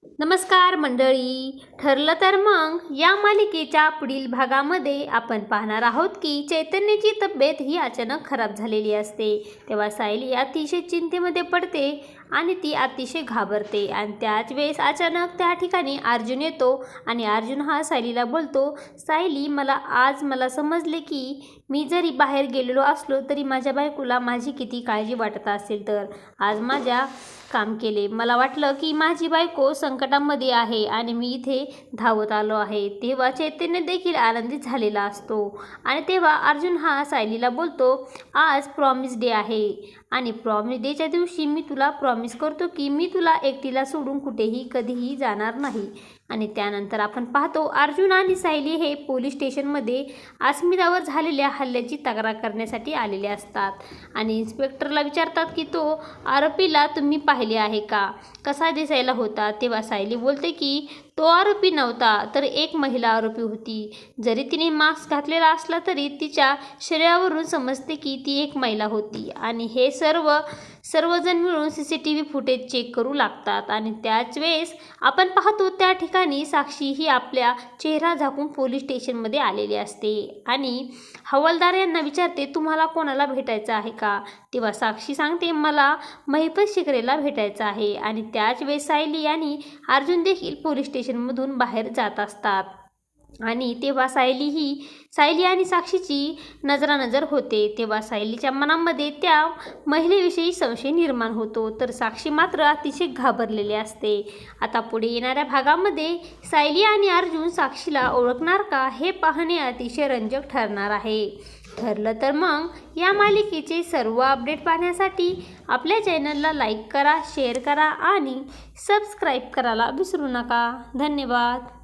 नमस्कार मंडळी. ठरलं तर मग या मालिकेच्या पुढील भागामध्ये आपण पाहणार आहोत की चैतन्याची तब्येत ही अचानक खराब झालेली असते. तेव्हा सायली अतिशय चिंतेमध्ये पडते आणि ती अतिशय घाबरते. आणि त्याच वेळेस अचानक त्या ठिकाणी अर्जुन येतो आणि अर्जुन हा सायलीला बोलतो, सायली मला समजले की मी जरी बाहेर गेलेलो असलो तरी माझ्या बायकोला माझी किती काळजी वाटत असेल. तर आज माझ्या काम केले. मला वाटलं की माझी बायको संकटामध्ये आहे आणि मी इथे धावत आलो आहे. तेव्हा चैतन्य देखील आनंदित झालेला असतो आणि तेव्हा अर्जुन हा सायलीला बोलतो, आज प्रॉमिस डे आहे आणि प्रॉमिस डेच्या दिवशी मी तुला प्रॉमिस करतो की मी तुला एकटीला सोडून कुठेही कधीही जाणार नाही. आणि त्यानंतर आपण पाहतो अर्जुन आणि सायली हे पोलीस स्टेशनमध्ये अस्मितावर झालेल्या हल्ल्याची तक्रार करण्यासाठी आलेले असतात आणि इन्स्पेक्टरला विचारतात की तो आरोपीला तुम्ही पाहिले आहे का, कसा दिसायला होता. तेव्हा सायली बोलते की तो आरोपी नव्हता तर एक महिला आरोपी होती. जरी तिने मास्क घातलेला असला तरी तिच्या शरीरावरून समजते की ती एक महिला होती. आणि हे सर्वजण मिळून CCTV फुटेज चेक करू लागतात आणि त्याच वेळेस आपण पाहतो त्या ठिकाणी साक्षी ही आपल्या चेहरा झाकून पोलीस स्टेशनमध्ये आलेली असते आणि हवालदार यांना विचारते, तुम्हाला कोणाला भेटायचं आहे का. तेव्हा साक्षी सांगते, मला महिपत शिकरेला भेटायचं आहे. आणि त्याच वेळेस सायली आणि अर्जुन देखील पोलीस स्टेशनमधून बाहेर जात असतात आणि तेव्हा सायली आणि साक्षीची नजरानजर होते. तेव्हा सायलीच्या मनामध्ये त्या महिलेविषयी संशय निर्माण होतो तर साक्षी मात्र अतिशय घाबरलेली असते. आता पुढे येणाऱ्या भागामध्ये सायली आणि अर्जुन साक्षीला ओळखणार का हे पाहणे अतिशय रंजक ठरणार आहे. ठरलं तर मग या मालिकेचे सर्व अपडेट पाहण्यासाठी आपल्या चॅनलला लाईक करा, शेअर करा आणि सबस्क्राईब करायला विसरू नका. धन्यवाद.